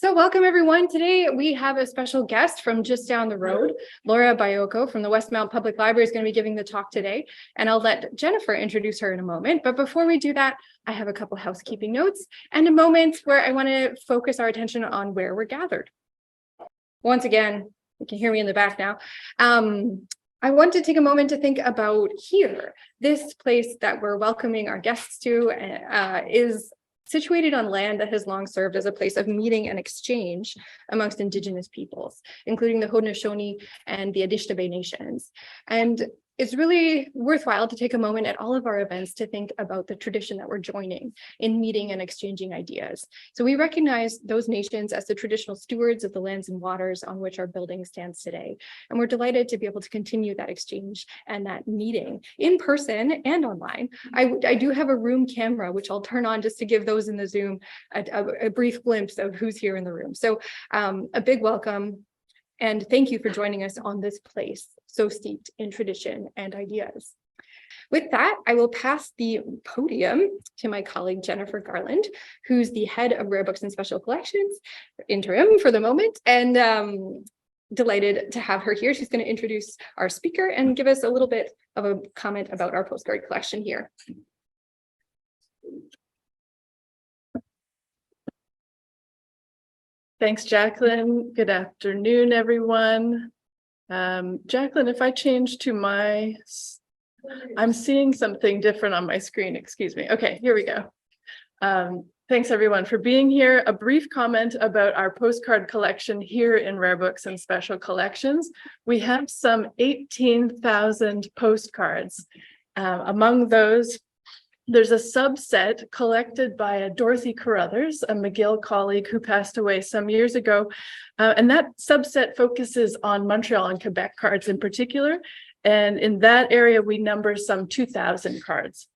So welcome everyone. Today we have a special guest from just down the road. Lora Baiocco from the Westmount Public Library is going to be giving the talk today, and I'll let Jennifer introduce her in a moment. But before we do that, I have a couple housekeeping notes and a moment where I want to focus our attention on where we're gathered. Once again, you can hear me in the back now. I want to take a moment to think about here. This place that we're welcoming our guests to is situated on land that has long served as a place of meeting and exchange amongst Indigenous peoples, including the Haudenosaunee and the Anishinaabe nations. And it's really worthwhile to take a moment at all of our events to think about the tradition that we're joining in meeting and exchanging ideas. So we recognize those nations as the traditional stewards of the lands and waters on which our building stands today. And we're delighted to be able to continue that exchange and that meeting in person and online. I do have a room camera, which I'll turn on just to give those in the Zoom a brief glimpse of who's here in the room. So a big welcome. And thank you for joining us on this place so steeped in tradition and ideas. With that, I will pass the podium to my colleague, Jennifer Garland, who's the head of Rare Books and Special Collections, interim for the moment, and delighted to have her here. She's going to introduce our speaker and give us a little bit of a comment about our postcard collection here. Thanks, Jacqueline. Good afternoon, everyone. Jacqueline, if I change to I'm seeing something different on my screen, excuse me. Okay, here we go. Thanks everyone for being here. A brief comment about our postcard collection here in Rare Books and Special Collections. We have some 18,000 postcards. Among those, there's a subset collected by a Dorothy Carruthers, a McGill colleague who passed away some years ago. And that subset focuses on Montreal and Quebec cards in particular. And in that area, we number some 2,000 cards.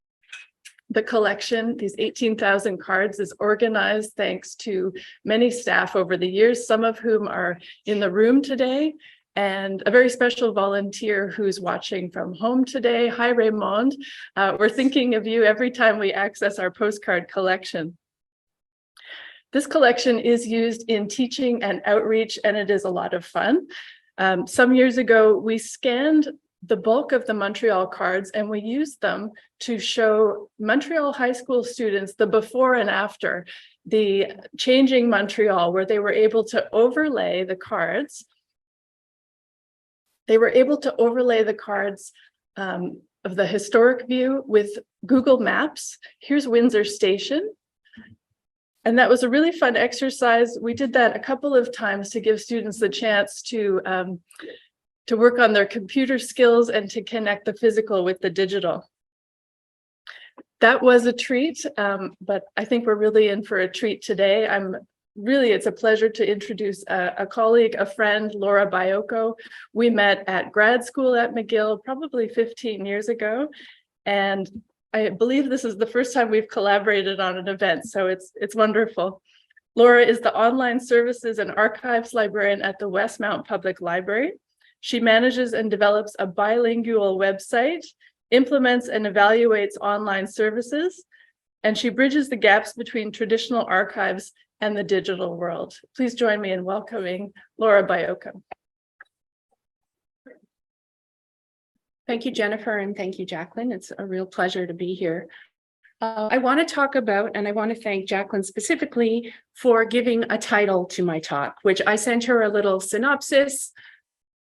The collection, these 18,000 cards, is organized thanks to many staff over the years, some of whom are in the room today, and a very special volunteer who's watching from home today. Hi, Raymond. We're thinking of you every time we access our postcard collection. This collection is used in teaching and outreach, and it is a lot of fun. Some years ago, we scanned the bulk of the Montreal cards, and we used them to show Montreal high school students the before and after, the changing Montreal, where they were able to overlay the cards. They were able to overlay the cards of the historic view with Google Maps. Here's Windsor Station. And that was a really fun exercise. We did that a couple of times to give students the chance to work on their computer skills and to connect the physical with the digital. That was a treat, but I think we're really in for a treat today. It's a pleasure to introduce a colleague, a friend, Lora Baiocco. We met at grad school at McGill probably 15 years ago, and I believe this is the first time we've collaborated on an event, so it's wonderful. Lora is the online services and archives librarian at the Westmount Public Library. She manages and develops a bilingual website, implements and evaluates online services, and she bridges the gaps between traditional archives and the digital world. Please join me in welcoming Lora Baiocco. Thank you, Jennifer, and thank you, Jacqueline. It's a real pleasure to be here. I want to talk about, and I want to thank Jacqueline specifically for giving a title to my talk, which I sent her a little synopsis,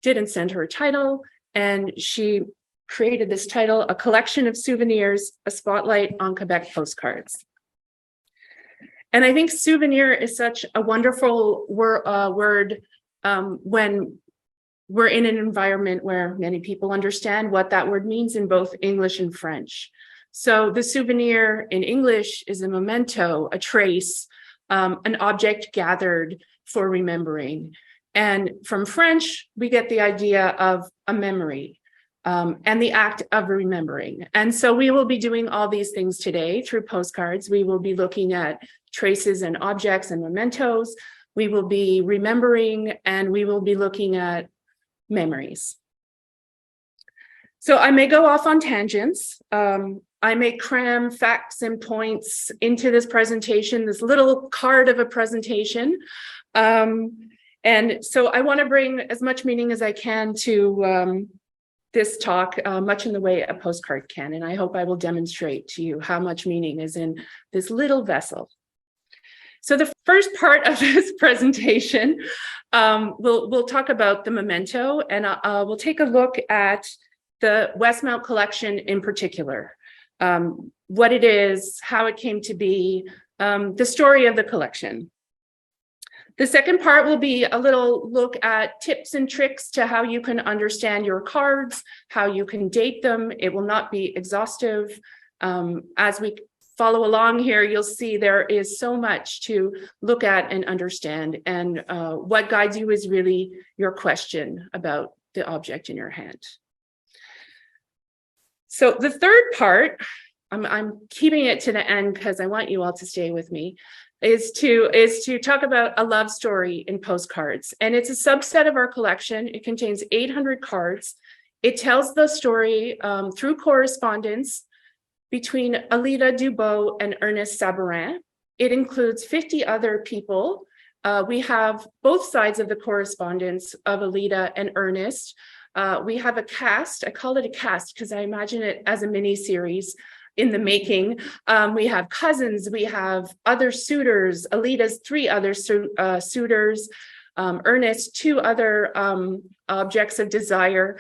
didn't send her a title, and she created this title, A Collection of Souvenirs, a Spotlight on Quebec Postcards. And I think souvenir is such a wonderful word when we're in an environment where many people understand what that word means in both English and French. So the souvenir in English is a memento, a trace, an object gathered for remembering. And from French, we get the idea of a memory and the act of remembering. And so we will be doing all these things today through postcards. We will be looking at traces and objects and mementos. We will be remembering, and we will be looking at memories. So I may go off on tangents. I may cram facts and points into this presentation, this little card of a presentation. And so I want to bring as much meaning as I can to this talk, much in the way a postcard can. And I hope I will demonstrate to you how much meaning is in this little vessel. So the first part of this presentation, we'll talk about the memento, and we'll take a look at the Westmount collection in particular, what it is, how it came to be, the story of the collection. The second part will be a little look at tips and tricks to how you can understand your cards, how you can date them. It will not be exhaustive. As we follow along here, you'll see there is so much to look at and understand. And what guides you is really your question about the object in your hand. So the third part, I'm keeping it to the end because I want you all to stay with me, is to talk about a love story in postcards. And it's a subset of our collection. It contains 800 cards. It tells the story through correspondence between Alida Dubois and Ernest Sabarin. It includes 50 other people. We have both sides of the correspondence of Alida and Ernest. We have a cast. I call it a cast because I imagine it as a mini series in the making. We have cousins, we have other suitors, Alida's 3 other suitors, Ernest 2 other objects of desire.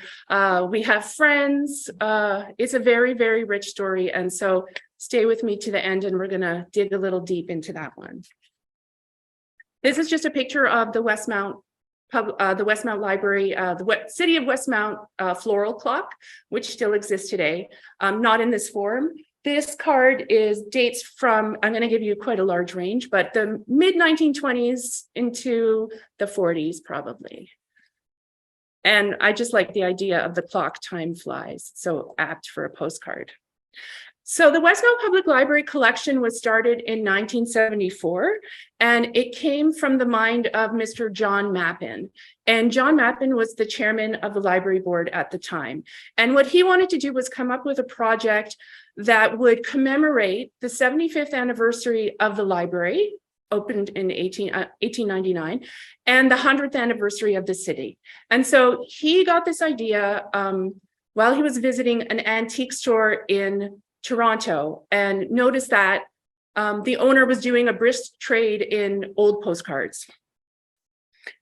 We have friends. It's a very, very rich story. And so stay with me to the end and we're gonna dig a little deep into that one. This is just a picture of the Westmount Library, the City of Westmount floral clock, which still exists today, not in this form. This card dates from, I'm going to give you quite a large range, but the mid-1920s into the 40s probably. And I just like the idea of the clock, time flies, so apt for a postcard. So the Westmount Public Library collection was started in 1974, and it came from the mind of Mr. John Mappin. And John Mappin was the chairman of the library board at the time. And what he wanted to do was come up with a project that would commemorate the 75th anniversary of the library, opened in 1899, and the 100th anniversary of the city. And so he got this idea while he was visiting an antique store in Toronto and noticed that the owner was doing a brisk trade in old postcards.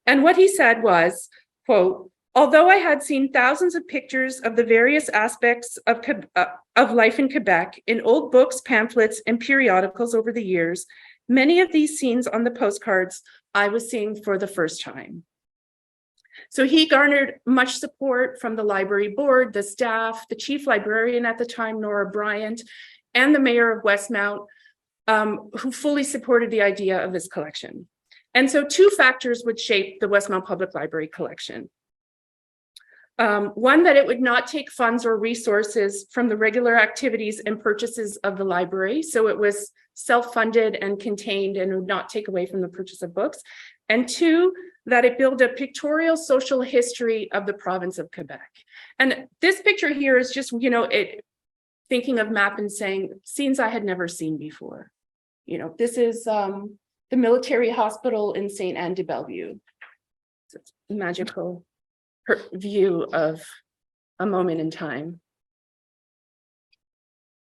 And what he said was, quote, "Although I had seen thousands of pictures of the various aspects of life in Quebec in old books, pamphlets, and periodicals over the years, many of these scenes on the postcards I was seeing for the first time." So he garnered much support from the library board, the staff, the chief librarian at the time, Lora Baiocco, and the mayor of Westmount, who fully supported the idea of this collection. And so 2 factors would shape the Westmount Public Library collection. One, that it would not take funds or resources from the regular activities and purchases of the library. So it was self-funded and contained and would not take away from the purchase of books. And 2, that it build a pictorial social history of the province of Quebec. And this picture here is just, thinking of Mappin saying, scenes I had never seen before. This is the military hospital in St. Anne de Bellevue. It's a magical view of a moment in time.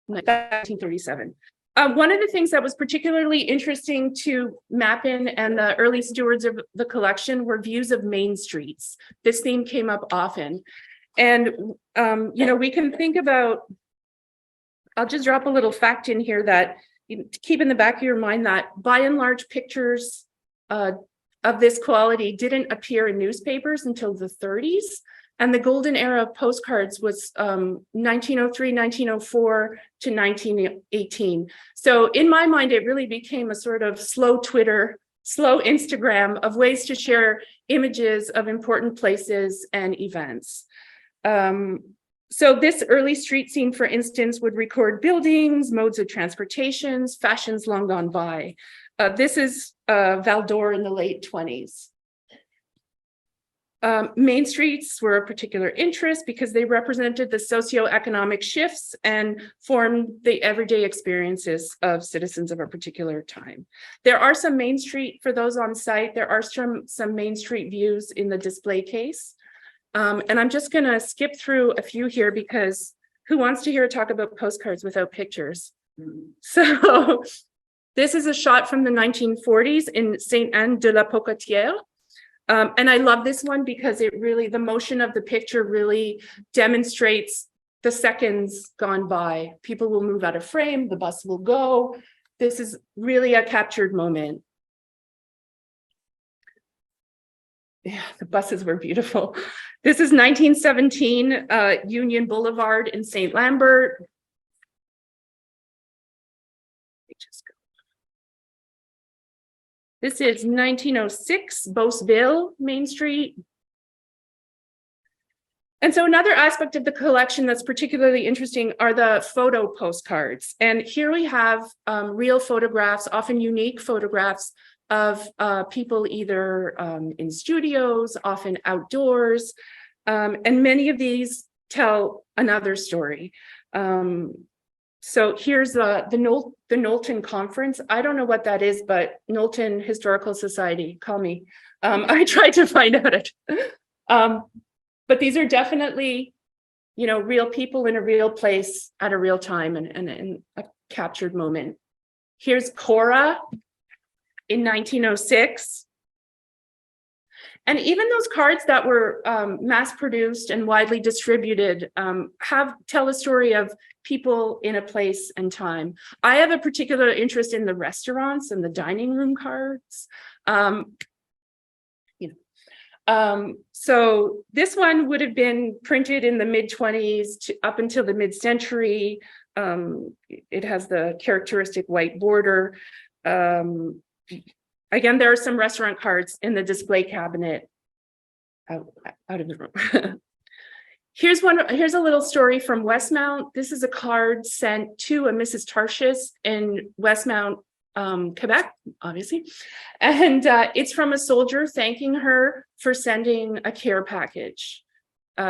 1937. One of the things that was particularly interesting to Mappin and the early stewards of the collection were views of main streets. This theme came up often. And, we can think about, I'll just drop a little fact in here that keep in the back of your mind that by and large pictures of this quality didn't appear in newspapers until the 30s. And the golden era of postcards was 1903, 1904 to 1918. So in my mind, it really became a sort of slow Twitter, slow Instagram of ways to share images of important places and events. So this early street scene, for instance, would record buildings, modes of transportations, fashions long gone by. This is Val d'Or in the late 20s. Main streets were a particular interest because they represented the socioeconomic shifts and formed the everyday experiences of citizens of a particular time. There are some Main Street, for those on site, there are some Main Street views in the display case. And I'm just going to skip through a few here because who wants to hear talk about postcards without pictures? So this is a shot from the 1940s in Sainte-Anne-de-la-Pocatière. And I love this one because it really, the motion of the picture really demonstrates the seconds gone by. People will move out of frame, the bus will go. This is really a captured moment. Yeah, the buses were beautiful. This is 1917, Union Boulevard in St. Lambert. This is 1906, Beauceville, Main Street. And so another aspect of the collection that's particularly interesting are the photo postcards. And here we have real photographs, often unique photographs of people either in studios, often outdoors. And many of these tell another story. So here's the Knowlton Conference. I don't know what that is, but Knowlton Historical Society, call me. I tried to find out it. But these are definitely, you know, real people in a real place at a real time and a captured moment. Here's Cora in 1906. And even those cards that were mass produced and widely distributed tell a story of people in a place and time. I have a particular interest in the restaurants and the dining room cards. So this one would have been printed in the mid-20s up until the mid-century. It has the characteristic white border. Again, there are some restaurant cards in the display cabinet out of the room. Here's a little story from Westmount. This is a card sent to a Mrs. Tarshis in Westmount, Quebec, obviously. And it's from a soldier thanking her for sending a care package.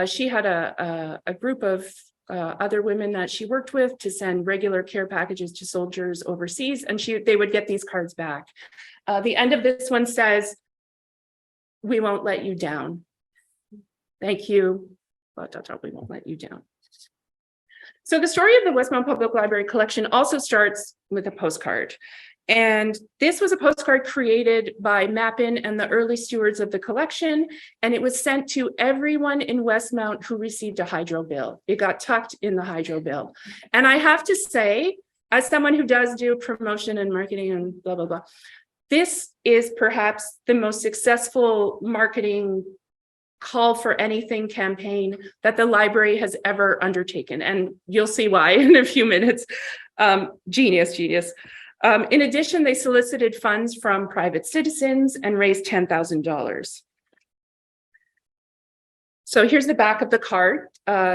She had a group of other women that she worked with to send regular care packages to soldiers overseas, and they would get these cards back. The end of this one says, "We won't let you down. Thank you. We won't let you down." So the story of the Westmount Public Library collection also starts with a postcard. And this was a postcard created by Mappin and the early stewards of the collection. And it was sent to everyone in Westmount who received a hydro bill. It got tucked in the hydro bill. And I have to say, as someone who does do promotion and marketing and blah, blah, blah, this is perhaps the most successful marketing call for anything campaign that the library has ever undertaken. And you'll see why in a few minutes. Genius. In addition, they solicited funds from private citizens and raised $10,000. So here's the back of the card,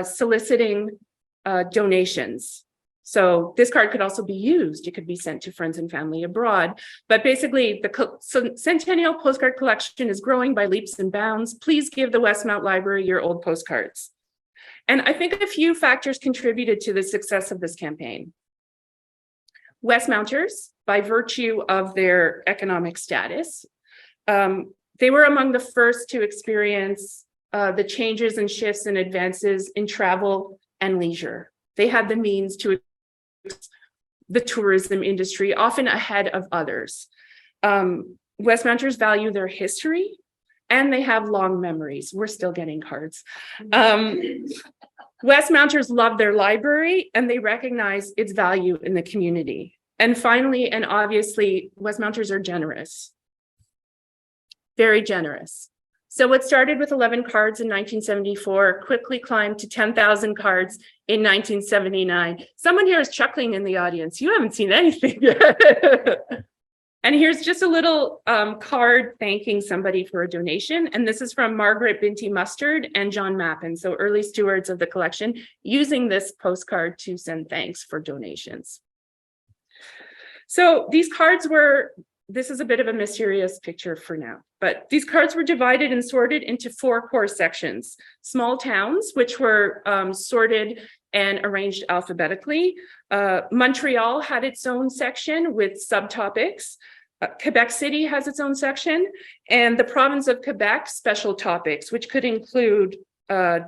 soliciting donations. So this card could also be used. It could be sent to friends and family abroad. But basically, the Centennial Postcard Collection is growing by leaps and bounds. Please give the Westmount Library your old postcards. And I think a few factors contributed to the success of this campaign. Westmounters, by virtue of their economic status, they were among the first to experience the changes and shifts and advances in travel and leisure. They had the means to the tourism industry, often ahead of others. Westmounters value their history, and they have long memories. We're still getting cards. Westmounters love their library, and they recognize its value in the community. And finally, and obviously, Westmounters are generous, very generous. So what started with 11 cards in 1974 quickly climbed to 10,000 cards in 1979. Someone here is chuckling in the audience. You haven't seen anything yet. And here's just a little card thanking somebody for a donation. And this is from Margaret Binty Mustard and John Mappin, so early stewards of the collection, using this postcard to send thanks for donations. So these cards were this is a bit of a mysterious picture for now, but these cards were divided and sorted into 4 core sections. Small towns, which were sorted and arranged alphabetically. Montreal had its own section with subtopics. Quebec City has its own section, and the province of Quebec, special topics, which could include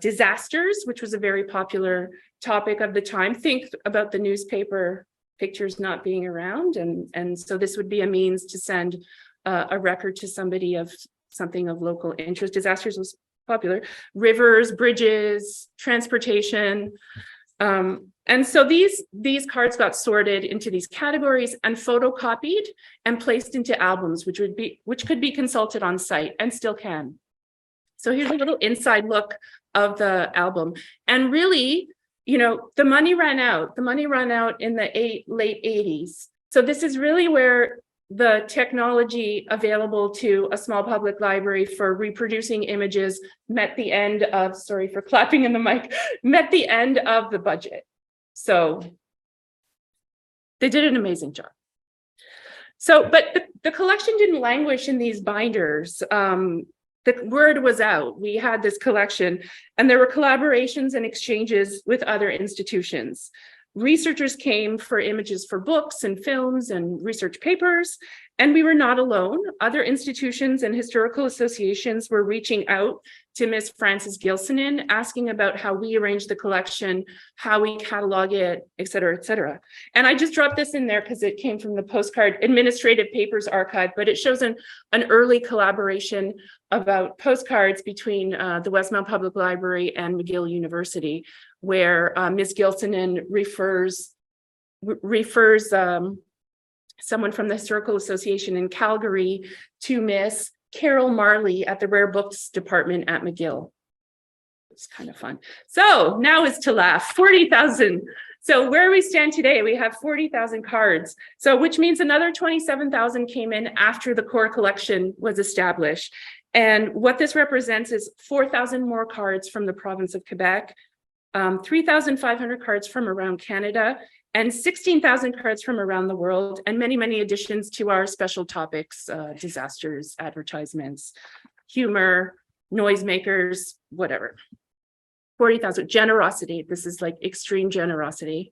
disasters, which was a very popular topic of the time. Think about the newspaper pictures not being around, and so this would be a means to send a record to somebody of something of local interest. Disasters was popular. Rivers, bridges, transportation, and so these cards got sorted into these categories and photocopied and placed into albums, which could be consulted on site and still can. So here's a little inside look of the album, and really, you know, the money ran out. The money ran out in the late 80s. So this is really where the technology available to a small public library for reproducing images met the end of, sorry for clapping in the mic, met the end of the budget. So they did an amazing job. So, but the collection didn't languish in these binders. The word was out. We had this collection, and there were collaborations and exchanges with other institutions. Researchers came for images for books and films and research papers, and we were not alone. Other institutions and historical associations were reaching out to Miss Frances Gilsonin, asking about how we arrange the collection, how we catalog it, et cetera, et cetera. And I just dropped this in there because it came from the Postcard Administrative Papers Archive, but it shows an early collaboration about postcards between the Westmount Public Library and McGill University, where Ms. Gilsonin refers someone from the Historical Association in Calgary to Miss Carol Marley at the Rare Books Department at McGill. It's kind of fun. So now is to laugh, 40,000. So where we stand today, we have 40,000 cards. So which means another 27,000 came in after the core collection was established. And what this represents is 4,000 more cards from the province of Quebec, 3,500 cards from around Canada, and 16,000 cards from around the world, and many, many additions to our special topics, disasters, advertisements, humor, noisemakers, whatever. 40,000, generosity. This is like extreme generosity.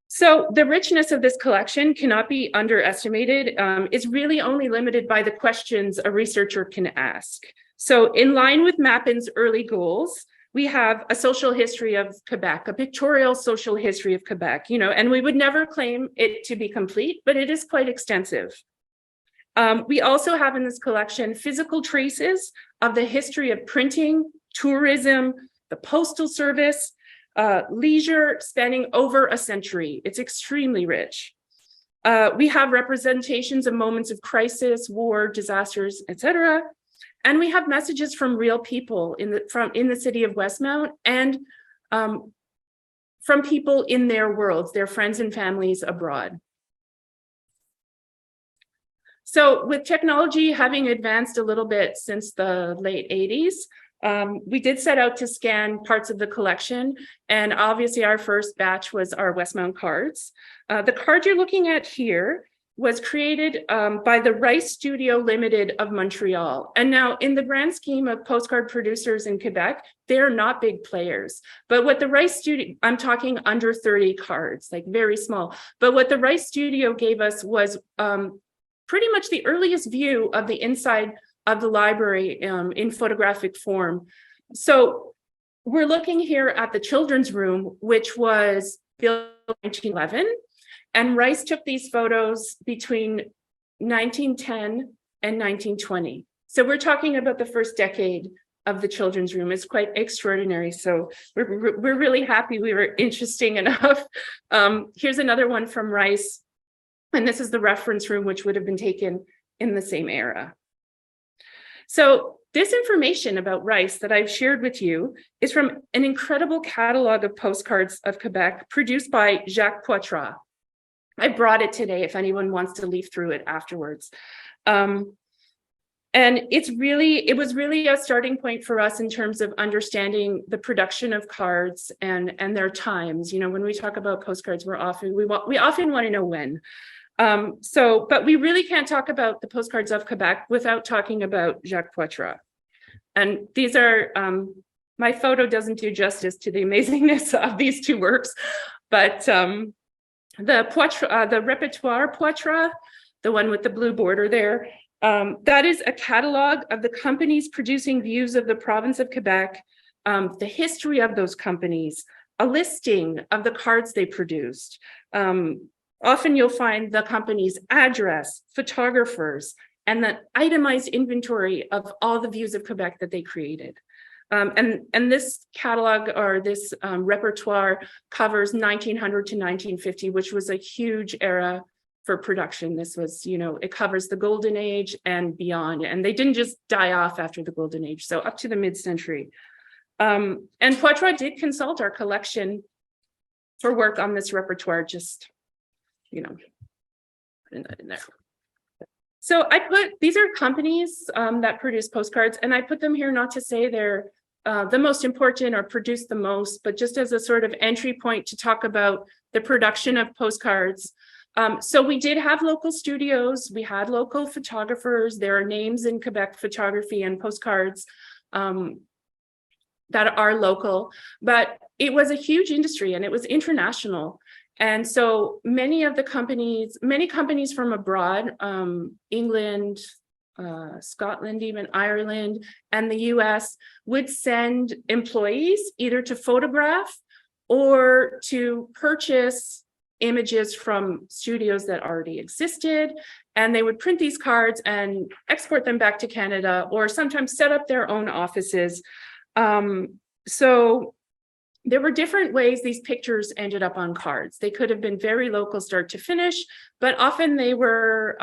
So the richness of this collection cannot be underestimated. It's really only limited by the questions a researcher can ask. So in line with Mappin's early goals, we have a social history of Quebec, a pictorial social history of Quebec, you know, and we would never claim it to be complete, but it is quite extensive. We also have in this collection physical traces of the history of printing, tourism, the postal service, leisure spanning over a century. It's extremely rich. We have representations of moments of crisis, war, disasters, etc. And we have messages from real people in the city of Westmount, and from people in their worlds, their friends and families abroad. So with technology having advanced a little bit since the late 80s, we did set out to scan parts of the collection, and obviously our first batch was our Westmount cards. The card you're looking at here was created by the Rice Studio Limited of Montreal. And now in the grand scheme of postcard producers in Quebec, they're not big players. But what the Rice Studio, I'm talking under 30 cards, like very small. But what the Rice Studio gave us was pretty much the earliest view of the inside of the library in photographic form. So we're looking here at the children's room, which was built in 1911. And Rice took these photos between 1910 and 1920. So we're talking about the first decade of the children's room. It's quite extraordinary. So we're really happy we were interesting enough. Here's another one from Rice. And this is the reference room, which would have been taken in the same era. So this information about Rice that I've shared with you is from an incredible catalog of postcards of Quebec produced by Jacques Poitras. I brought it today if anyone wants to leaf through it afterwards. And it was really a starting point for us in terms of understanding the production of cards and their times. You know, when we talk about postcards, we often want to know when. But we really can't talk about the postcards of Quebec without talking about Jacques Poitras. And these are, my photo doesn't do justice to the amazingness of these two works, but the Repertoire Poitras, the one with the blue border there, that is a catalog of the companies producing views of the province of Quebec, the history of those companies, a listing of the cards they produced. Often you'll find the company's address, photographers, and the itemized inventory of all the views of Quebec that they created. And this catalog or this repertoire covers 1900 to 1950, which was a huge era for production. This was, it covers the golden age and beyond, and they didn't just die off after the golden age, so up to the mid-century. And Poitras did consult our collection for work on this repertoire, just, putting that in there. So these are companies that produce postcards, and I put them here not to say they're the most important or produce the most, but just as a sort of entry point to talk about the production of postcards. So we did have local studios, we had local photographers, there are names in Quebec photography and postcards that are local, but it was a huge industry and it was international. And so many companies from abroad, England, Scotland, even Ireland, and the US would send employees either to photograph or to purchase images from studios that already existed. And they would print these cards and export them back to Canada, or sometimes set up their own offices. So there were different ways these pictures ended up on cards. They could have been very local start to finish, but often they were,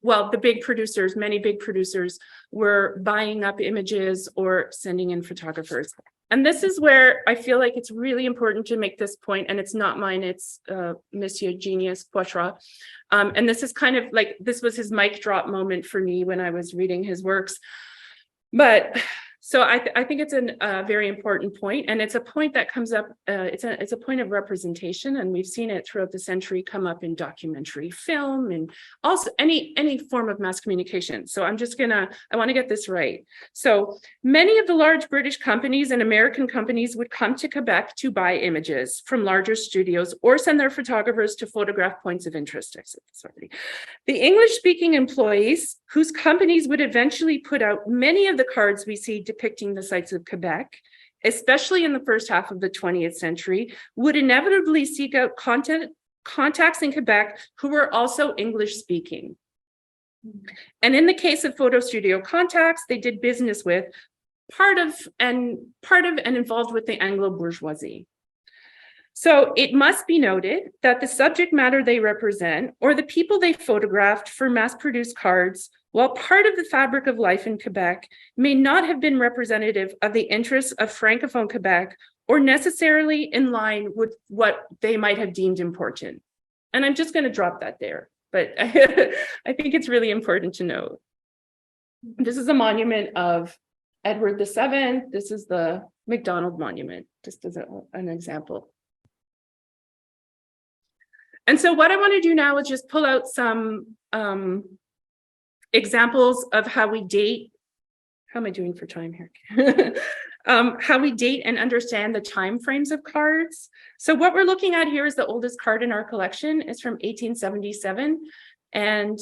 many big producers were buying up images or sending in photographers. And this is where I feel like it's really important to make this point, and it's not mine, it's Monsieur Genius Poitras. And this is kind of like, this was his mic drop moment for me when I was reading his works. But so I think it's a very important point, and it's a point that comes up, it's a point of representation, and we've seen it throughout the century come up in documentary film and also any form of mass communication. So I want to get this right. So many of the large British companies and American companies would come to Quebec to buy images from larger studios or send their photographers to photograph points of interest. I said this already. The English-speaking employees, whose companies would eventually put out many of the cards we see depicting the sites of Quebec, especially in the first half of the 20th century, would inevitably seek out contacts in Quebec who were also English speaking. And in the case of photo studio contacts, they did business with part of and involved with the Anglo bourgeoisie. So it must be noted that the subject matter they represent, or the people they photographed for mass-produced cards, while part of the fabric of life in Quebec, may not have been representative of the interests of Francophone Quebec or necessarily in line with what they might have deemed important. And I'm just going to drop that there, but I think it's really important to note. This is a monument of Edward VII. This is the McDonald Monument, just as an example. And so what I want to do now is just pull out some examples of how we date. How am I doing for time here? How we date and understand the time frames of cards. So what we're looking at here is the oldest card in our collection. It's from 1877. And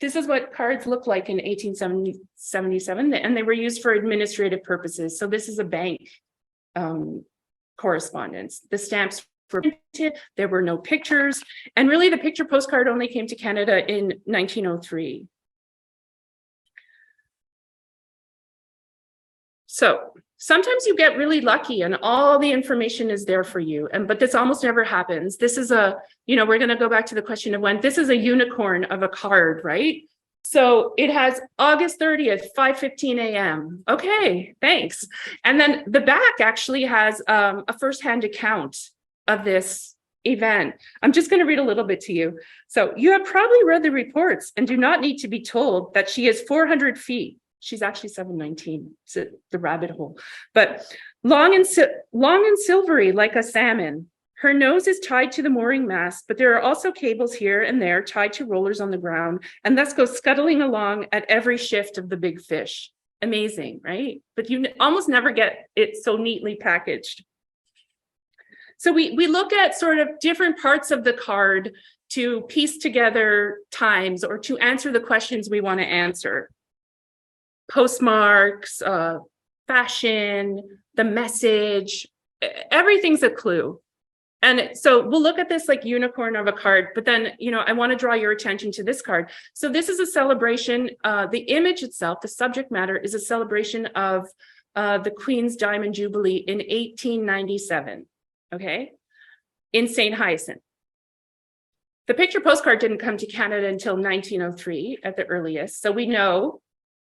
this is what cards look like in 1877. And they were used for administrative purposes. So this is a bank correspondence. The stamps were printed, there were no pictures, and really the picture postcard only came to Canada in 1903. So sometimes you get really lucky and all the information is there for you, but this almost never happens. This is we're going to go back to the question of when. This is a unicorn of a card, right? So it has August 30th, 5:15 a.m. Okay, thanks. And then the back actually has a firsthand account of this event. I'm just going to read a little bit to you. So you have probably read the reports and do not need to be told that she is 400 feet. She's actually 719, so the rabbit hole, but long and silvery like a salmon, Her nose is tied to the mooring mast, but there are also cables here and there tied to rollers on the ground, and thus goes scuttling along at every shift of the big fish. Amazing, right? But you almost never get it so neatly packaged. So we look at sort of different parts of the card to piece together times or to answer the questions we want to answer. Postmarks, fashion, the message, everything's a clue. And so we'll look at this like unicorn of a card, but then, I want to draw your attention to this card. So this is a celebration. The image itself, the subject matter, is a celebration of the Queen's Diamond Jubilee in 1897, okay, in St. Hyacinth. The picture postcard didn't come to Canada until 1903 at the earliest. So we know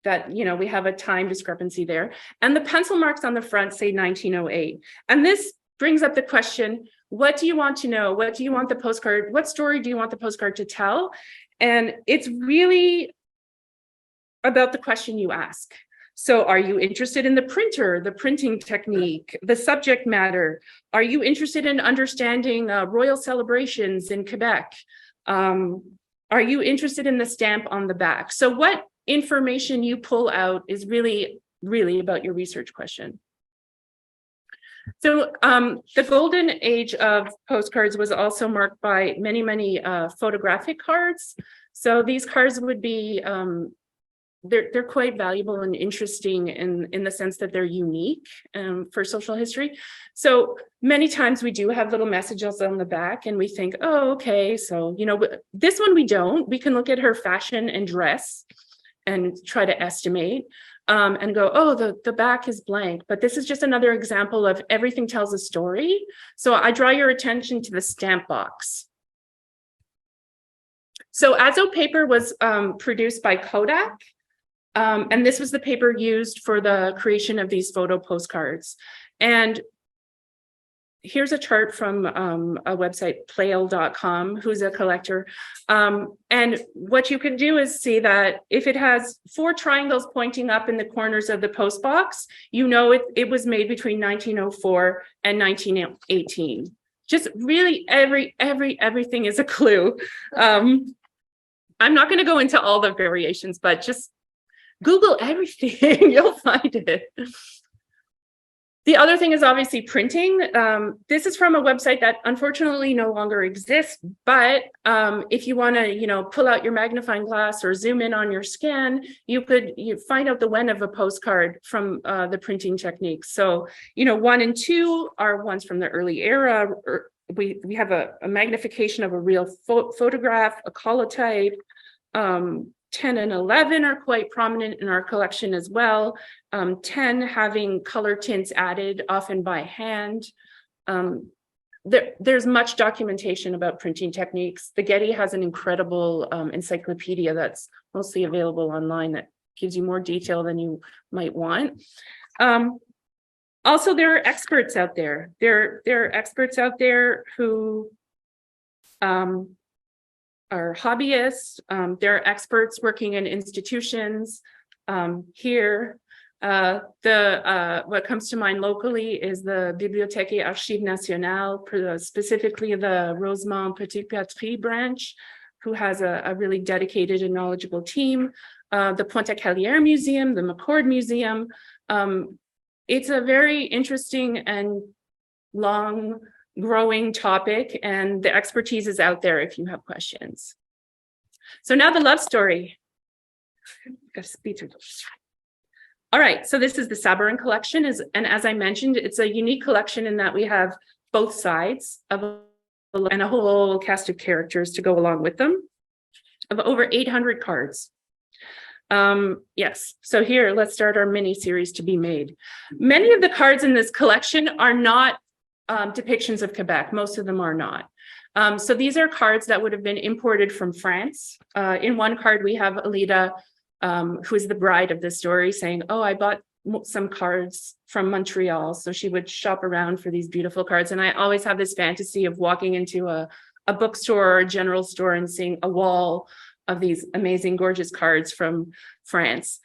that, we have a time discrepancy there. And the pencil marks on the front say 1908. And this brings up the question, what do you want to know? What do you want the postcard? What story do you want the postcard to tell? And it's really about the question you ask. So are you interested in the printer, the printing technique, the subject matter? Are you interested in understanding royal celebrations in Quebec? Are you interested in the stamp on the back? So what information you pull out is really, really about your research question. So the golden age of postcards was also marked by many, many photographic cards. So these cards would be, they're quite valuable and interesting in the sense that they're unique for social history. So many times we do have little messages on the back and we think, oh, okay, so, this one we don't. We can look at her fashion and dress and try to estimate. And go, oh, the back is blank. But this is just another example of everything tells a story. So I draw your attention to the stamp box. So Azo paper was produced by Kodak. And this was the paper used for the creation of these photo postcards. And here's a chart from a website, playl.com, who's a collector. And what you can do is see that if it has 4 triangles pointing up in the corners of the post box, it was made between 1904 and 1918. Just really everything is a clue. I'm not going to go into all the variations, but just Google everything, you'll find it. The other thing is obviously printing. This is from a website that unfortunately no longer exists, but if you want to, pull out your magnifying glass or zoom in on your scan, you find out the when of a postcard from the printing techniques. So, 1 and 2 are ones from the early era. We have a magnification of a real photograph, a collotype. 10 and 11 are quite prominent in our collection as well. 10 having color tints added, often by hand. There's much documentation about printing techniques. The Getty has an incredible encyclopedia that's mostly available online that gives you more detail than you might want. Also, there are experts out there. There are experts out there who are hobbyists. There are experts working in institutions. Here, what comes to mind locally is the Bibliothèque et Archives Nationales, specifically the Rosemont Petite Patrie branch, who has a really dedicated and knowledgeable team. The Pointe-à-Calière Museum, the McCord Museum. It's a very interesting and long growing topic, and the expertise is out there if you have questions. So now the love story. Gotta speed through this. All right, so this is the Sabarin collection, and as I mentioned, it's a unique collection in that we have both sides of and a whole cast of characters to go along with them, of over 800 cards. Yes, so here, let's start our mini series to be made. Many of the cards in this collection are not depictions of Quebec. Most of them are not. So these are cards that would have been imported from France. In one card, we have Alida, who is the bride of the story, saying, oh, I bought some cards from Montreal. So she would shop around for these beautiful cards. And I always have this fantasy of walking into a bookstore or a general store and seeing a wall of these amazing, gorgeous cards from France.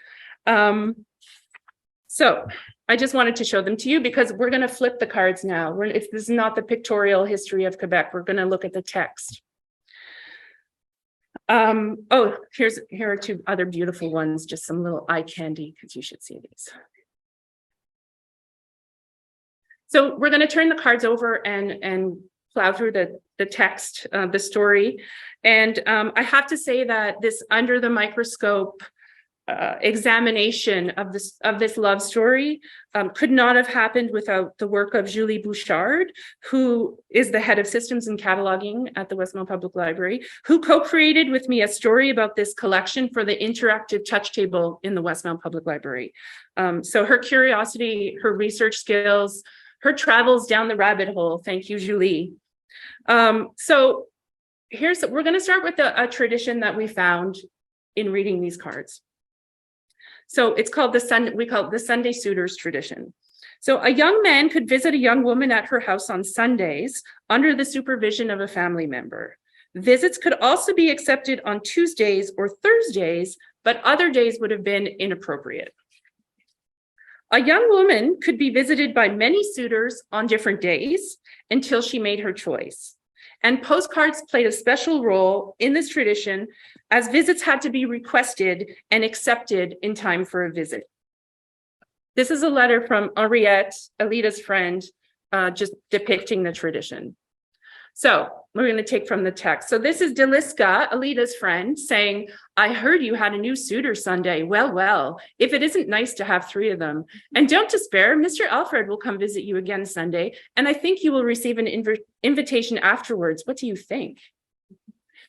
So I just wanted to show them to you because we're going to flip the cards now. This is not the pictorial history of Quebec. We're going to look at the text. Oh, here are two other beautiful ones, just some little eye candy because you should see these. So we're going to turn the cards over and plow through the text, the story. And I have to say that this under the microscope examination of this love story could not have happened without the work of Julie Bouchard, who is the head of systems and cataloging at the Westmount Public Library, who co-created with me a story about this collection for the interactive touch table in the Westmount Public Library. So her curiosity, her research skills, her travels down the rabbit hole. Thank you, Julie. So we're going to start with a tradition that we found in reading these cards. So it's called we call it the Sunday Suitors tradition. So a young man could visit a young woman at her house on Sundays under the supervision of a family member. Visits could also be accepted on Tuesdays or Thursdays, but other days would have been inappropriate. A young woman could be visited by many suitors on different days until she made her choice. And postcards played a special role in this tradition as visits had to be requested and accepted in time for a visit. This is a letter from Henriette, Alita's friend, just depicting the tradition. So we're going to take from the text. So this is Deliska, Alita's friend, saying, I heard you had a new suitor Sunday. Well, if it isn't nice to have 3 of them. And don't despair, Mr. Alfred will come visit you again Sunday, and I think you will receive an invitation afterwards. What do you think?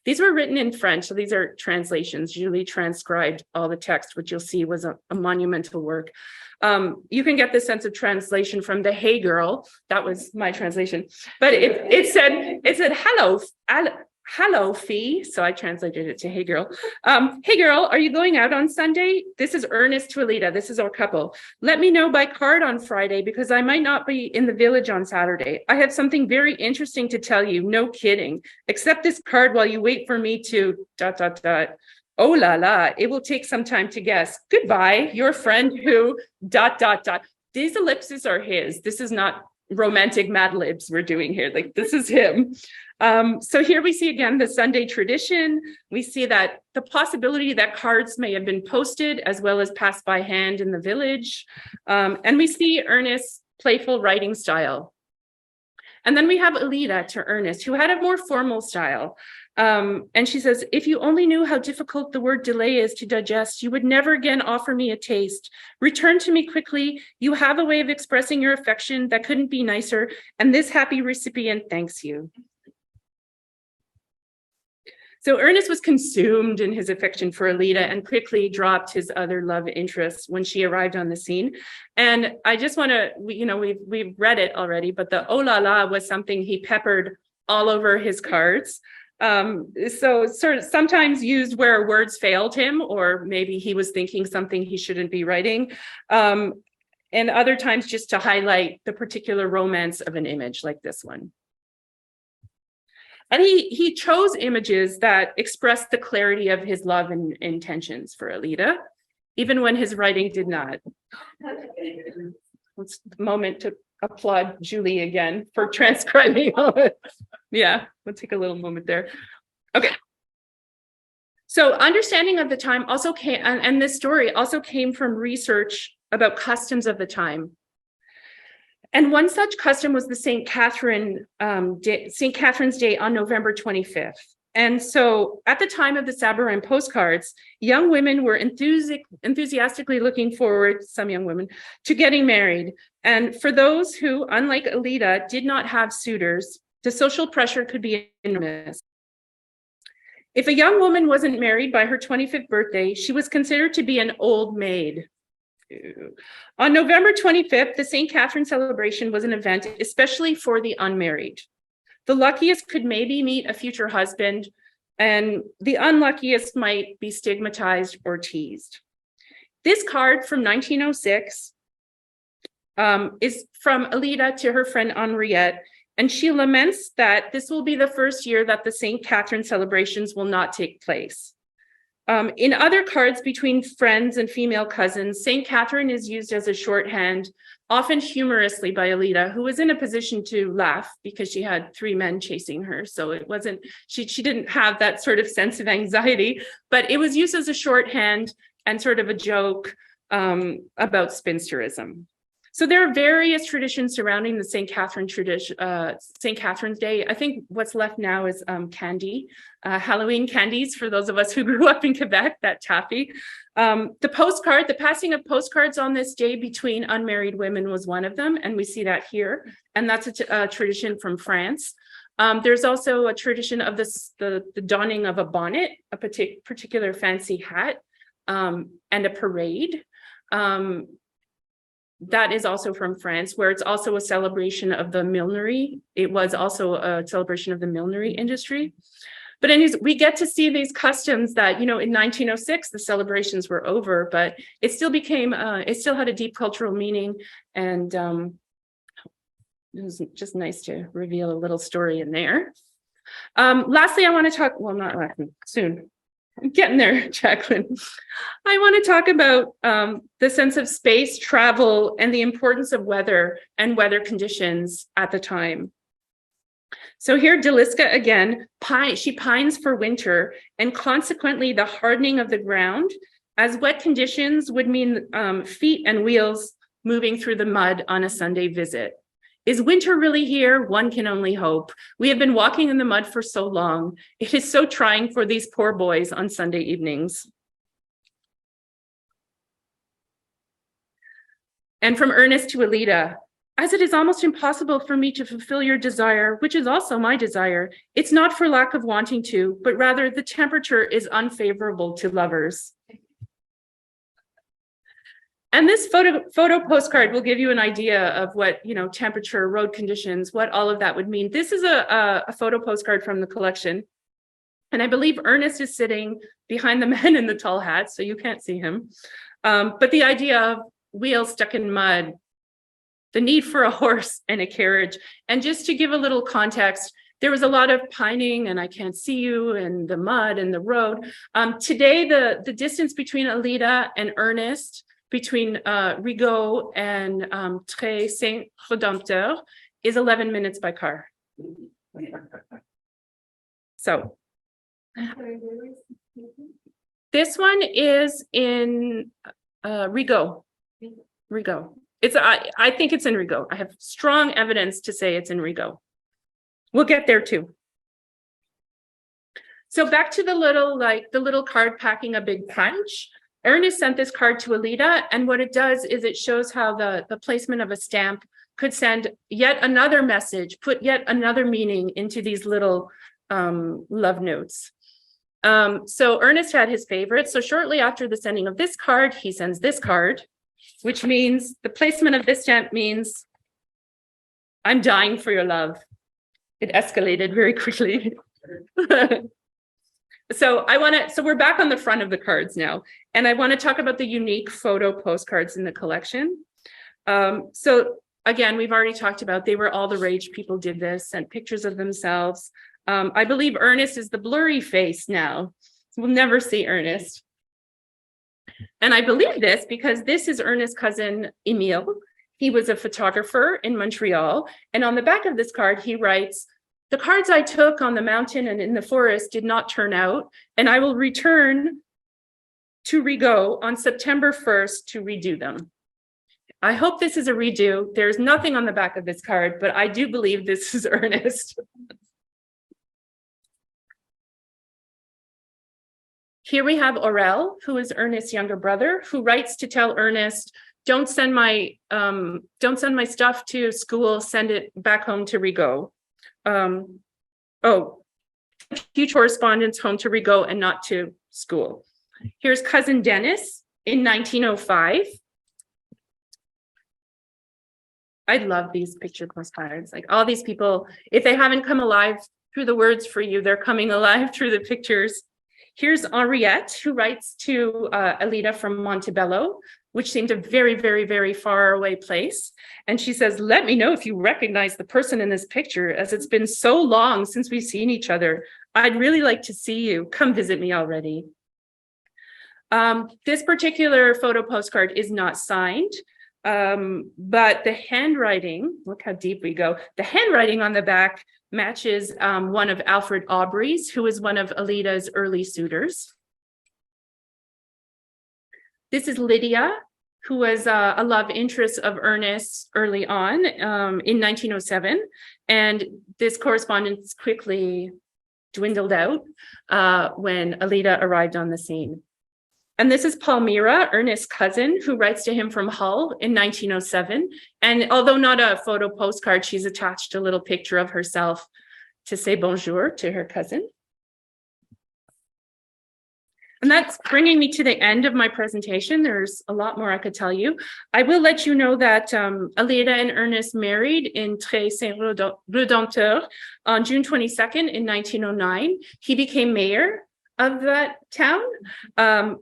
These were written in French, so these are translations. Julie transcribed all the text, which you'll see was a monumental work. You can get this sense of translation from the Hey Girl. That was my translation. But it said, hello, Fee. So I translated it to Hey Girl. Hey girl, are you going out on Sunday? This is Ernest to Alita. This is our couple. Let me know by card on Friday because I might not be in the village on Saturday. I have something very interesting to tell you. No kidding. Accept this card while you wait for me to ... Oh la la, it will take some time to guess. Goodbye, your friend who ... These ellipses are his. This is not romantic Mad Libs we're doing here. Like, this is him. So here we see again the Sunday tradition. We see that the possibility that cards may have been posted as well as passed by hand in the village. And we see Ernest's playful writing style. And then we have Alita to Ernest, who had a more formal style. And she says, if you only knew how difficult the word delay is to digest, you would never again offer me a taste. Return to me quickly. You have a way of expressing your affection that couldn't be nicer, and this happy recipient thanks you. So Ernest was consumed in his affection for Alita and quickly dropped his other love interests when she arrived on the scene. And I just want to, we've read it already, but the oh la la was something he peppered all over his cards. So sort of sometimes used where words failed him, or maybe he was thinking something he shouldn't be writing. And other times just to highlight the particular romance of an image like this one. And he chose images that expressed the clarity of his love and intentions for Alita, even when his writing did not. It's the moment to applaud Julie again for transcribing all it. Yeah, we'll take a little moment there. Okay. So understanding of the time also came, and this story also came from research about customs of the time. And one such custom was the St. Catherine's Day on November 25th. And so at the time of the Savarin postcards, young women were enthusiastically looking forward, some young women, to getting married. And for those who, unlike Alita, did not have suitors, the social pressure could be enormous. If a young woman wasn't married by her 25th birthday, she was considered to be an old maid. On November 25th, the St. Catherine celebration was an event especially for the unmarried. The luckiest could maybe meet a future husband, and the unluckiest might be stigmatized or teased. This card from 1906 is from Alita to her friend Henriette, and she laments that this will be the first year that the St. Catherine celebrations will not take place. In other cards between friends and female cousins, St. Catherine is used as a shorthand, often humorously by Alida, who was in a position to laugh because she had 3 men chasing her. So it wasn't, she didn't have that sort of sense of anxiety, but it was used as a shorthand and sort of a joke about spinsterism. So there are various traditions surrounding the St. Catherine tradition, St. Catherine's Day. I think what's left now is candy, Halloween candies for those of us who grew up in Quebec, that taffy. The passing of postcards on this day between unmarried women was one of them, and we see that here. And that's a tradition from France. There's also a tradition of the donning of a bonnet, a particular fancy hat, and a parade. That is also from France, where it's also a celebration of the millinery. It was also a celebration of the millinery industry. But anyways, we get to see these customs that, in 1906, the celebrations were over, but it still became, it still had a deep cultural meaning. And it was just nice to reveal a little story in there. Lastly, I want to talk, well, not lastly, soon. I'm getting there, Jacqueline. I want to talk about the sense of space, travel, and the importance of weather and weather conditions at the time. So here, Deliska again, she pines for winter and consequently the hardening of the ground, as wet conditions would mean feet and wheels moving through the mud on a Sunday visit. Is winter really here? One can only hope. We have been walking in the mud for so long. It is so trying for these poor boys on Sunday evenings. And from Ernest to Alida, as it is almost impossible for me to fulfill your desire, which is also my desire, it's not for lack of wanting to, but rather the temperature is unfavorable to lovers. And this photo postcard will give you an idea of what, temperature, road conditions, what all of that would mean. This is a photo postcard from the collection. And I believe Ernest is sitting behind the men in the tall hats, so you can't see him. But the idea of wheels stuck in mud, the need for a horse and a carriage. And just to give a little context, there was a lot of pining and I can't see you and the mud and the road. Today, the distance between Alida and Ernest, between Rigaud and Tré Saint-Redempteur is 11 minutes by car. So this one is in Rigaud. I think it's in Rigaud. I have strong evidence to say it's in Rigaud. We'll get there too. So back to the little card packing a big punch. Ernest sent this card to Alida, and what it does is it shows how the placement of a stamp could send yet another message, put yet another meaning into these little love notes. So Ernest had his favorite. So shortly after the sending of this card, he sends this card, which means the placement of this stamp means I'm dying for your love. It escalated very quickly. So we're back on the front of the cards now, and I want to talk about the unique photo postcards in the collection. So again, we've already talked about, they were all the rage. People did this, sent pictures of themselves. I believe Ernest is the blurry face now. We'll never see Ernest. And I believe this because this is Ernest's cousin, Emile. He was a photographer in Montreal. And on the back of this card, he writes, "The cards I took on the mountain and in the forest did not turn out, and I will return to Rigaud on September 1st to redo them." I hope this is a redo. There's nothing on the back of this card, but I do believe this is Ernest. Here we have Aurel, who is Ernest's younger brother, who writes to tell Ernest, don't send my stuff to school, send it back home to Rigaud. Future correspondence home to Rigaud and not to school. Here's cousin Dennis in 1905. I love these picture postcards. Like all these people, if they haven't come alive through the words for you, they're coming alive through the pictures. Here's Henriette, who writes to Alida from Montebello, which seemed a very, very, very far away place. And she says, "Let me know if you recognize the person in this picture, as it's been so long since we've seen each other. I'd really like to see you. Come visit me already." This particular photo postcard is not signed, but the handwriting, look how deep we go. The handwriting on the back matches one of Alfred Aubrey's, who was one of Alida's early suitors. This is Lydia, who was a love interest of Ernest early on in 1907. And this correspondence quickly dwindled out when Alida arrived on the scene. And this is Palmyra, Ernest's cousin, who writes to him from Hull in 1907. And although not a photo postcard, she's attached a little picture of herself to say bonjour to her cousin. And that's bringing me to the end of my presentation. There's a lot more I could tell you. I will let you know that Alida and Ernest married in Tré-Saint-Redempteur on June 22nd in 1909. He became mayor of that town.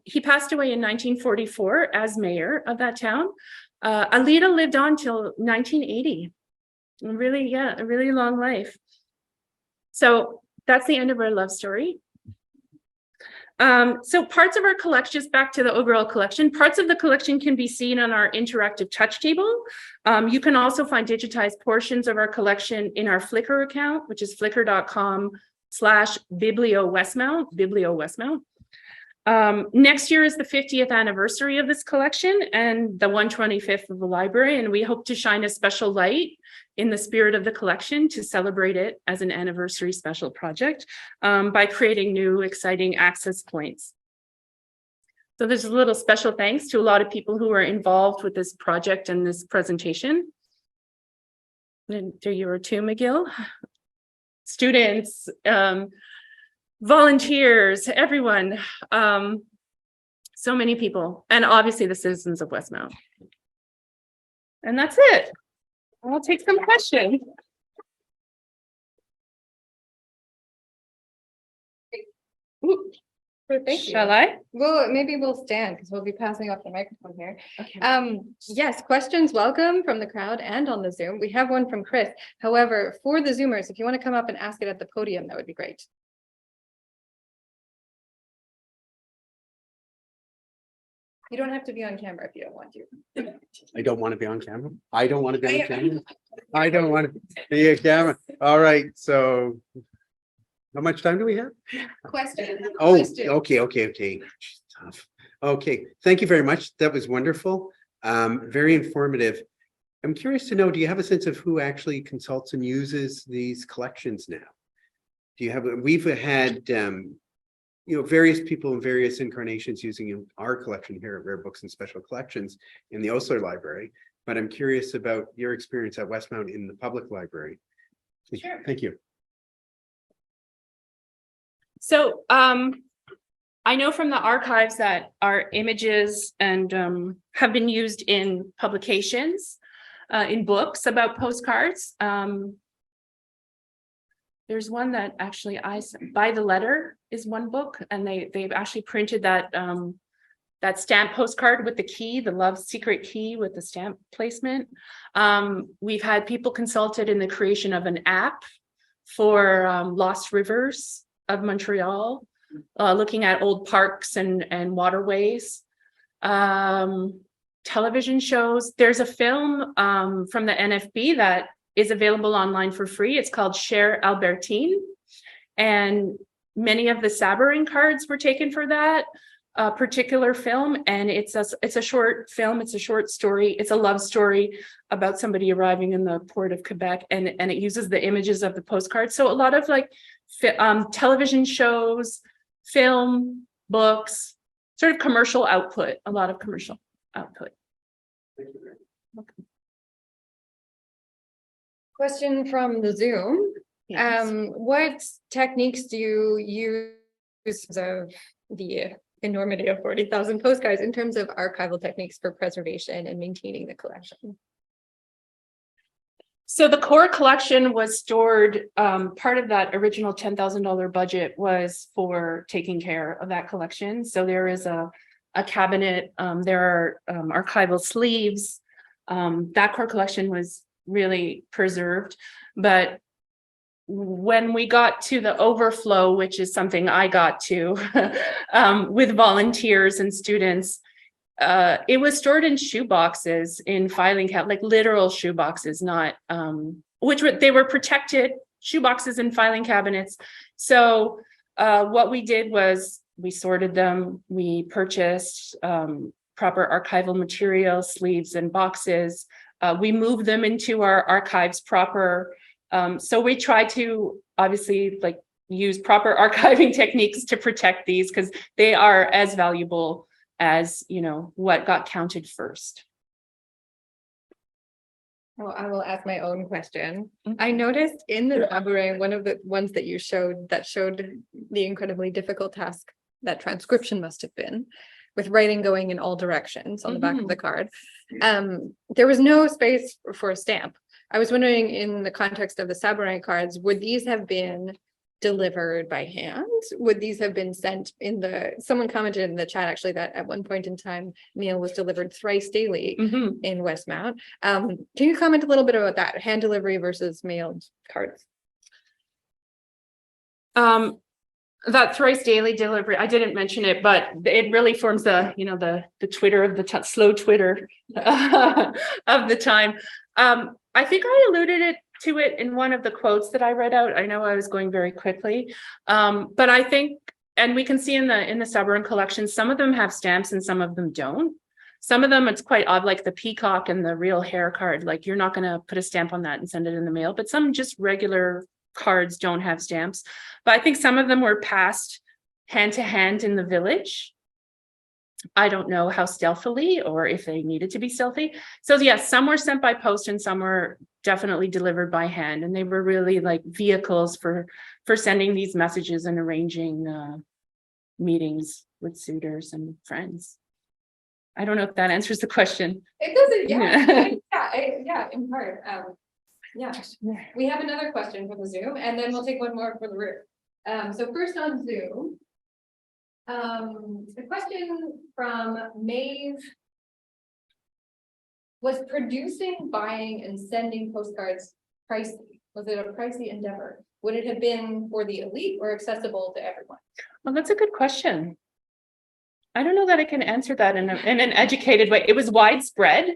He passed away in 1944 as mayor of that town. Alida lived on till 1980. Really, yeah, a really long life. So that's the end of our love story. So parts of our collection, just back to the overall collection, parts of the collection can be seen on our interactive touch table. You can also find digitized portions of our collection in our Flickr account, which is flickr.com/bibliowestmount. Next year is the 50th anniversary of this collection and the 125th of the library, and we hope to shine a special light in the spirit of the collection to celebrate it as an anniversary special project by creating new exciting access points. So there's a little special thanks to a lot of people who are involved with this project and this presentation. And there you are too, McGill. Students, volunteers, everyone, so many people, and obviously the citizens of Westmount. And that's it. I'll take some questions. Ooh, thank you. Shall I? Well, maybe we'll stand because we'll be passing off the microphone here. Okay. Yes, questions welcome from the crowd and on the Zoom. We have one from Chris. However, for the Zoomers, if you want to come up and ask it at the podium, that would be great. You don't have to be on camera if you don't want to. I don't want to be on camera. I don't want to be on camera. I don't want to be on camera. All right, so how much time do we have? Question. Oh, Question. okay. Tough. Okay, thank you very much. That was wonderful. Very informative. I'm curious to know, do you have a sense of who actually consults and uses these collections now? Do you have, we've had various people in various incarnations using our collection here at Rare Books and Special Collections in the Osler Library, but I'm curious about your experience at Westmount in the public library. Sure. Thank you. So I know from the archives that our images and have been used in publications, in books about postcards. There's one that actually By the Letter is one book, and they've actually printed that that stamp postcard with the key, the love secret key with the stamp placement. We've had people consulted in the creation of an app for lost rivers of Montreal, looking at old parks and waterways. Television shows. There's a film from the NFB that is available online for free. It's called Cher Albertine. And many of the Sabarin cards were taken for that particular film. And it's a short film. It's a short story. It's a love story about somebody arriving in the port of Quebec. And it uses the images of the postcard. So a lot of television shows, film, books, sort of commercial output, a lot of commercial output. Thank you very much. Question from the Zoom. Yes. What techniques do you use of the enormity of 40,000 postcards in terms of archival techniques for preservation and maintaining the collection? So the core collection was stored, part of that original $10,000 budget was for taking care of that collection. So there is a cabinet, there are archival sleeves. That core collection was really preserved, but when we got to the overflow, which is something I got to with volunteers and students, it was stored in shoe boxes in filing cabinet, like literal shoe boxes, not they were protected shoe boxes in filing cabinets. So what we did was we sorted them, we purchased proper archival material, sleeves and boxes. We moved them into our archives proper. So we try to obviously like use proper archiving techniques to protect these because they are as valuable as, you know, what got counted first. Well, I will ask my own question. I noticed in the library, one of the ones that you showed that showed the incredibly difficult task that transcription must have been, with writing going in all directions on the back of the card. There was no space for a stamp. I was wondering, in the context of the Saburai cards, would these have been delivered by hand? Would these have been sent in the, someone commented in the chat actually that at one point in time, mail was delivered thrice daily in Westmount. Can you comment a little bit about that, hand delivery versus mailed cards? That thrice daily delivery, I didn't mention it, but it really forms the, you know, the Twitter of the slow Twitter of the time. I think I alluded to it in one of the quotes that I read out. I know I was going very quickly, but I think, and we can see in the Sovereign collection, some of them have stamps and some of them don't. Some of them, it's quite odd, like the peacock and the real hair card, like you're not going to put a stamp on that and send it in the mail, but some just regular cards don't have stamps. But I think some of them were passed hand to hand in the village. I don't know how stealthily or if they needed to be stealthy. So yes, some were sent by post and some were definitely delivered by hand. And they were really like vehicles for sending these messages and arranging meetings with suitors and friends. I don't know if that answers the question. It doesn't, yeah, in part. Yeah, we have another question from the Zoom, and then we'll take one more for the room. So first on Zoom, the question from Maeve: was producing, buying, and sending postcards pricey? Was it a pricey endeavor? Would it have been for the elite or accessible to everyone? Well, that's a good question. I don't know that I can answer that in an educated way. It was widespread,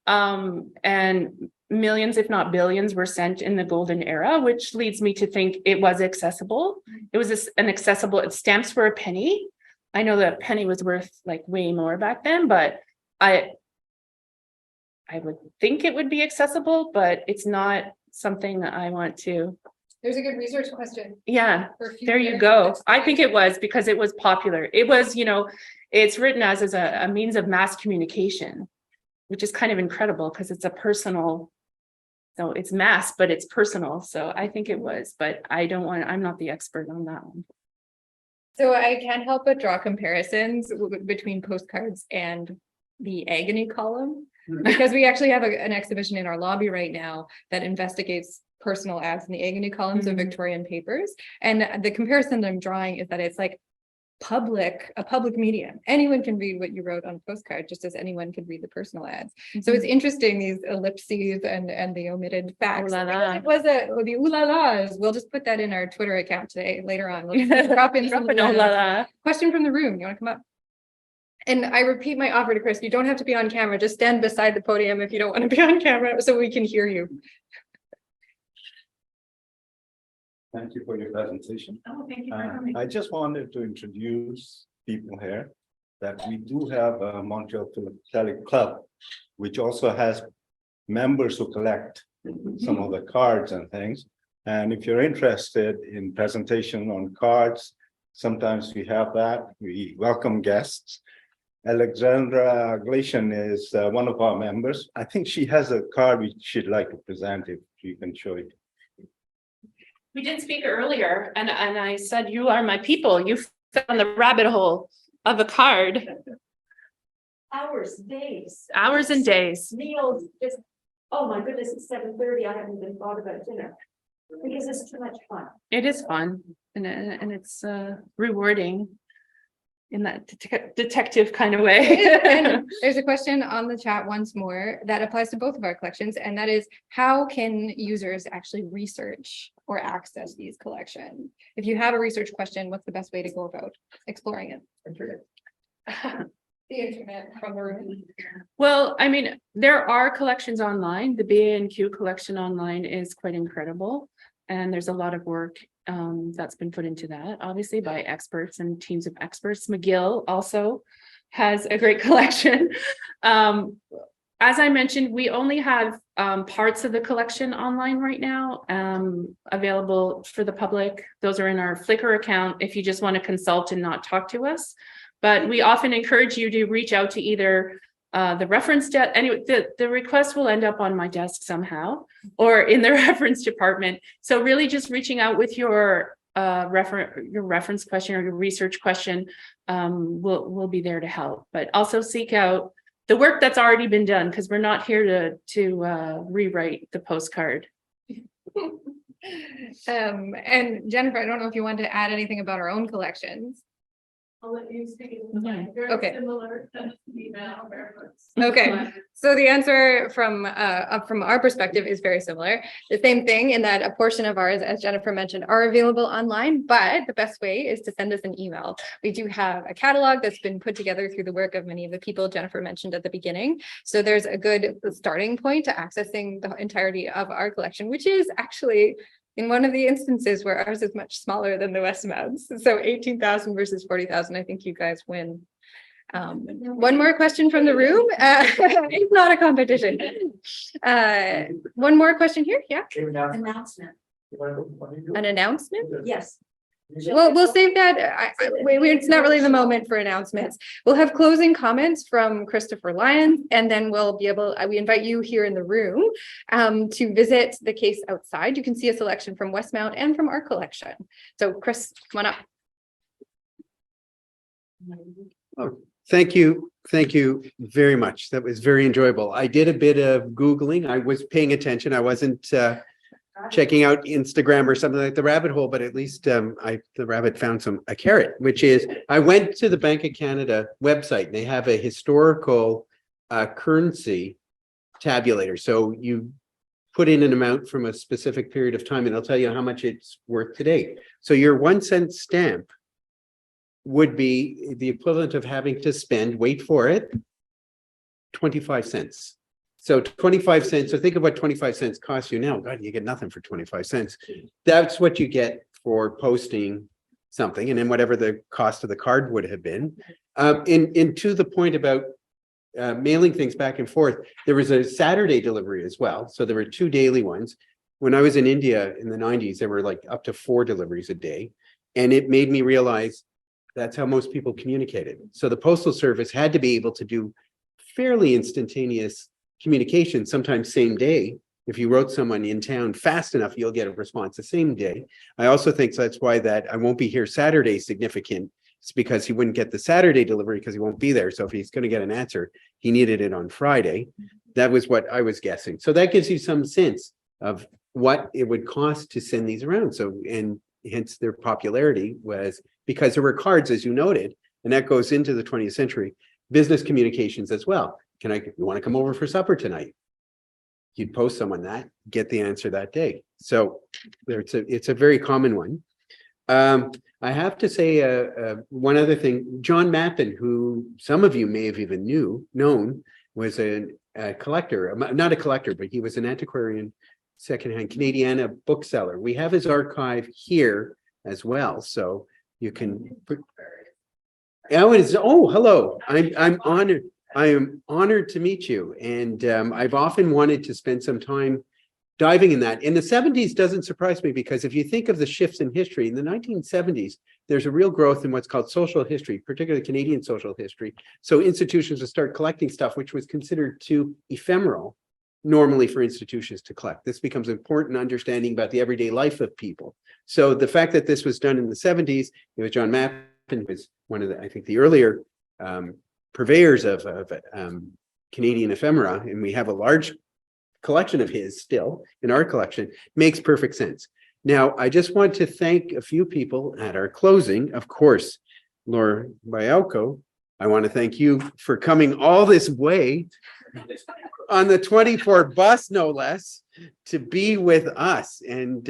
and millions, if not billions, were sent in the golden era, which leads me to think it was accessible. It was an accessible, stamps were a penny. I know that penny was worth like way more back then, but I would think it would be accessible, but it's not something that I want to. There's a good research question. Yeah, there you go. I think it was because it was popular. It was, you know, it's written as a means of mass communication, which is kind of incredible because it's a personal, so it's mass, but it's personal. So I think it was, but I'm not the expert on that one. So I can't help but draw comparisons between postcards and the agony column, because we actually have an exhibition in our lobby right now that investigates personal ads in the agony columns of Victorian papers. And the comparison that I'm drawing is that it's like a public medium. Anyone can read what you wrote on a postcard, just as anyone could read the personal ads. So it's interesting, these ellipses and the omitted facts. It was the ooh la la's. We'll just put that in our Twitter account today later on. We'll just drop in some question from the room. You want to come up? And I repeat my offer to Chris, you don't have to be on camera, just stand beside the podium if you don't want to be on camera so we can hear you. Thank you for your presentation. Oh, thank you for coming. I just wanted to introduce people here that we do have a Montreal Philatelic Club, which also has members who collect some of the cards and things. And if you're interested in presentation on cards, sometimes we have that. We welcome guests. Alexandra Glacian is one of our members. I think she has a card which she'd like to present if you can show it. We did speak earlier, and I said, you are my people. You found the rabbit hole of a card. Hours, days. Hours and days. Meals, just, oh my goodness, it's 7:30. I haven't even thought about dinner because it's too much fun. It is fun, and it's rewarding. in that detective kind of way. And there's a question on the chat once more that applies to both of our collections, and that is, how can users actually research or access these collections? If you have a research question, what's the best way to go about exploring it? The internet from the room. Well, I mean, there are collections online. The B&Q collection online is quite incredible. And there's a lot of work that's been put into that, obviously by experts and teams of experts. McGill also has a great collection. As I mentioned, we only have parts of the collection online right now, available for the public. Those are in our Flickr account if you just want to consult and not talk to us. But we often encourage you to reach out to either the reference desk. Anyway, the request will end up on my desk somehow or in the reference department. So really just reaching out with your reference question or your research question, will be there to help. But also seek out the work that's already been done, because we're not here to rewrite the postcard. And Jennifer, I don't know if you want to add anything about our own collections. I'll let you speak. Yeah. Okay. Similar email. Okay, so the answer from our perspective is very similar. The same thing in that a portion of ours, as Jennifer mentioned, are available online, but the best way is to send us an email. We do have a catalog that's been put together through the work of many of the people Jennifer mentioned at the beginning. So there's a good starting point to accessing the entirety of our collection, which is actually in one of the instances where ours is much smaller than the Westmounts. So 18,000 versus 40,000, I think you guys win. One more question from the room. It's not a competition. One more question here. Yeah. Announcement. An announcement? Yes. Well, we'll save that. It's not really the moment for announcements. We'll have closing comments from Christopher Lyons, and then we'll be able, we invite you here in the room to visit the case outside. You can see a selection from Westmount and from our collection. So Chris, come on up. Oh, thank you. Thank you very much. That was very enjoyable. I did a bit of Googling. I was paying attention. I wasn't checking out Instagram or something like the rabbit hole, but at least the rabbit found a carrot, which is I went to the Bank of Canada website and they have a historical currency tabulator. So you put in an amount from a specific period of time and it'll tell you how much it's worth today. So your 1 cent stamp would be the equivalent of having to spend, wait for it, 25 cents. So 25 cents. So think of what 25 cents costs you now. God, you get nothing for 25 cents. That's what you get for posting something. And then whatever the cost of the card would have been. And to the point about mailing things back and forth, there was a Saturday delivery as well. So there were 2 daily ones. When I was in India in the 90s, there were like up to 4 deliveries a day. And it made me realize that's how most people communicated. So the Postal Service had to be able to do fairly instantaneous communication, sometimes same day. If you wrote someone in town fast enough, you'll get a response the same day. I also think that's why that I won't be here Saturday is significant. It's because he wouldn't get the Saturday delivery because he won't be there. So if he's going to get an answer, he needed it on Friday. That was what I was guessing. So that gives you some sense of what it would cost to send these around. So, and hence their popularity was because there were cards, as you noted, and that goes into the 20th century, business communications as well. You want to come over for supper tonight? You'd post someone that, get the answer that day. So it's a very common one. I have to say one other thing. John Mappin, who some of you may have even known, was a collector, not a collector, but he was an antiquarian, secondhand Canadiana bookseller. We have his archive here as well, so you can. Oh, hello. I'm honored. I am honored to meet you. And I've often wanted to spend some time diving in that. In the 70s doesn't surprise me because if you think of the shifts in history, in the 1970s, there's a real growth in what's called social history, particularly Canadian social history. So institutions will start collecting stuff which was considered too ephemeral normally for institutions to collect. This becomes important understanding about the everyday life of people. So the fact that this was done in the 70s, it was John Mappin, who was one of the, I think the earlier purveyors of Canadian ephemera, and we have a large collection of his still in our collection, makes perfect sense. Now, I just want to thank a few people at our closing. Of course, Lora Baiocco, I want to thank you for coming all this way on the 24 bus, no less, to be with us. And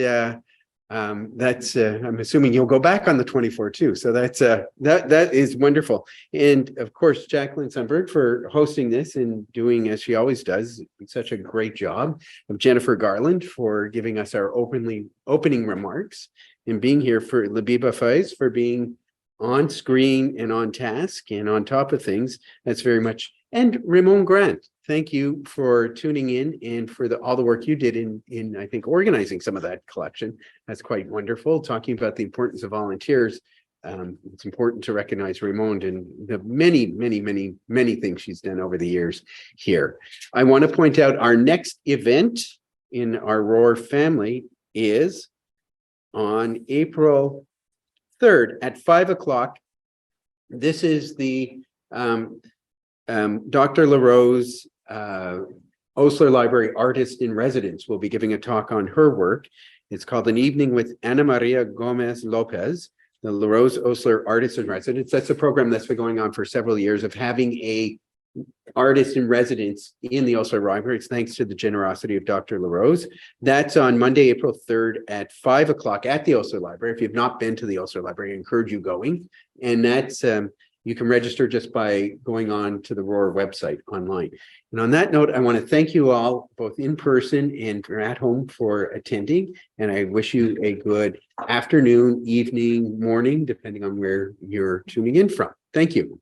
that's I'm assuming you'll go back on the 24 too. So that's that is wonderful. And of course, Jacqueline Sundberg for hosting this and doing, as she always does, such a great job. Of Jennifer Garland for giving us our opening remarks and being here, for Labiba Faiz for being on screen and on task and on top of things. That's very much. And Ramon Grant, thank you for tuning in and for all the work you did in I think organizing some of that collection. That's quite wonderful. Talking about the importance of volunteers. It's important to recognize Ramon and the many things she's done over the years here. I want to point out our next event in our Roar family is on April 3rd at 5 o'clock. This is the Dr. LaRose Osler Library Artist in Residence will be giving a talk on her work. It's called An Evening with Ana Maria Gomez Lopez, the LaRose Osler Artist in Residence. That's a program that's been going on for several years of having a artist in residence in the Osler Library. It's thanks to the generosity of Dr. LaRose. That's on Monday, April 3rd at 5 o'clock at the Osler Library. If you've not been to the Osler Library, I encourage you going. And that's you can register just by going on to the Roar website online. And on that note, I want to thank you all, both in person and at home, for attending. And I wish you a good afternoon, evening, morning, depending on where you're tuning in from. Thank you.